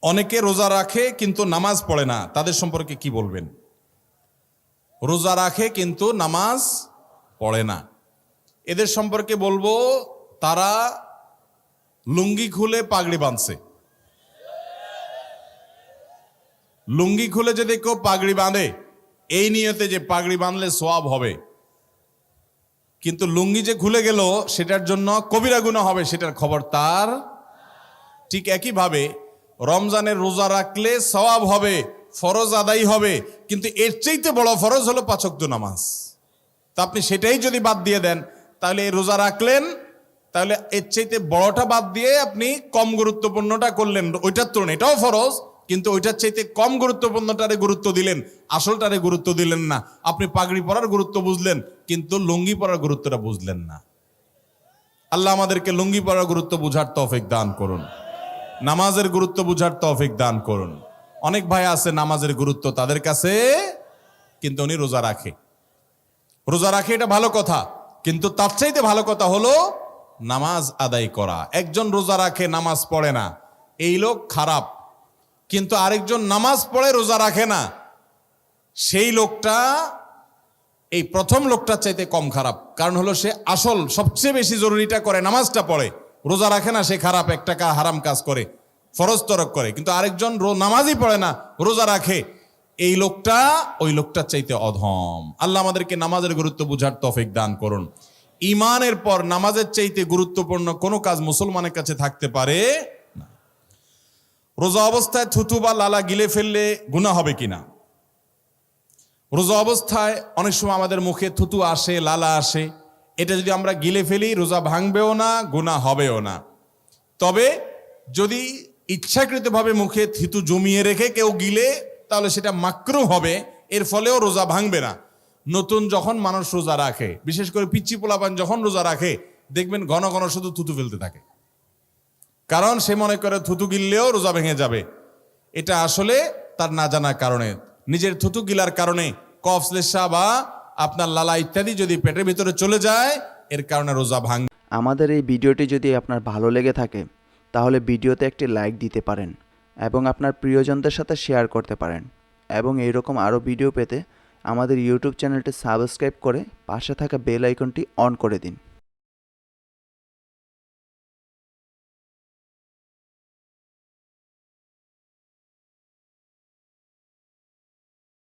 অনেকে রোজা রাখে কিন্তু নামাজ পড়ে না, তাদের সম্পর্কে কি বলবেন? রোজা রাখে কিন্তু নামাজ পড়ে না, এদের সম্পর্কে বলবো তারা লুঙ্গি খুলে পাগড়ি বাঁধছে। লুঙ্গি খুলে যদি কেউ পাগড়ি বাঁধে এই নিয়তে যে পাগড়ি বাঁধলে সওয়াব হবে, কিন্তু লুঙ্গি যে খুলে গেল সেটার জন্য কবিরা গুনাহ হবে, সেটার খবর তার। ঠিক একইভাবে রমজানের রোজা রাখলে সওয়াব হবে, ফরজ আদায় হবে, কিন্তু এর চাইতে বড় ফরজ হলো 5 ওয়াক্ত নামাজ। তা আপনি সেটাই যদি বাদ দিয়ে দেন তাহলে এই রোজা রাখলেন, তাহলে এর চাইতে বড়টা বাদ দিয়ে আপনি কম গুরুত্বপূর্ণটা করলেন। ওইটার তুলনায় এটাও ফরজ, কিন্তু ওইটার চাইতে কম গুরুত্বপূর্ণটারে গুরুত্ব দিলেন, আসলটারে গুরুত্ব দিলেন না। আপনি পাগড়ি পরার গুরুত্ব বুঝলেন কিন্তু লুঙ্গি পরার গুরুত্বটা বুঝলেন না। আল্লাহ আমাদেরকে লুঙ্গি পরার গুরুত্ব বুঝার তৌফিক দান করুন, নামাজের গুরুত্ব বুঝার তৌফিক দান করুন। অনেক ভাই আছে নামাজের গুরুত্ব তাদের কাছে, কিন্তু উনি রোজা রাখে। রোজা রাখে এটা ভালো কথা, কিন্তু তার চাইতে ভালো কথা হলো নামাজ আদায় করা। একজন রোজা রাখে নামাজ পড়ে না, এই লোক খারাপ। কিন্তু আরেকজন নামাজ পড়ে রোজা রাখে না, সেই লোকটা এই প্রথম লোকটার চাইতে কম খারাপ। কারণ হলো সে আসল সবচেয়ে বেশি জরুরিটা করে, নামাজটা পড়ে, রোজা রাখে না, সে খারাপ, একটা হারাম কাজ করে, ফরজ তরক করে। কিন্তু আরেকজন নামাজই পড়ে না, রোজা রাখে, এই লোকটা ওই লোকটার চাইতে অধম। আল্লাহ আমাদেরকে নামাজের গুরুত্ব বুঝার তৌফিক দান করুন। ইমানের পর নামাজের চাইতে গুরুত্বপূর্ণ কোনো কাজ মুসলমানের কাছে থাকতে পারে না। রোজা অবস্থায় থুতু বা লালা গিলে ফেললে গুনাহ হবে কিনা? রোজা অবস্থায় অনেক সময় আমাদের মুখে থুতু আসে, লালা আসে, এটা যদি আমরা গিলে ফেলি রোজা ভাঙবেও না, গুনাহ হবেও না। তবে যদি ইচ্ছাকৃতভাবে মুখে থুতু জমিয়ে রেখে কেউ গিলে তাহলে সেটা মাকরুহ হবে, এর ফলেও রোজা ভাঙবে না। নতুন যখন মানুষ রোজা রাখে, বিশেষ করে পিচ্চি পোলাপান যখন রোজা রাখে দেখবেন ঘন ঘন শুধু থুতু ফেলতে থাকে, কারণ সে মনে করে থুতু গিললেও রোজা ভেঙে যাবে। এটা আসলে তার না জানার কারণে, নিজের থুতু গিলার কারণে কফ, শ্লেষ্মা বা আপনার লালা ইত্যাদি যদি পেটের ভিতরে চলে যায়, এর কারণে রোজা ভাঙবে। আমাদের এই ভিডিওটি যদি আপনার ভালো লেগে থাকে তাহলে ভিডিওতে একটি লাইক দিতে পারেন এবং আপনার প্রিয়জনদের সাথে শেয়ার করতে পারেন, এবং এইরকম আরও ভিডিও পেতে আমাদের ইউটিউব চ্যানেলটি সাবস্ক্রাইব করে পাশে থাকা বেল আইকনটি অন করে দিন।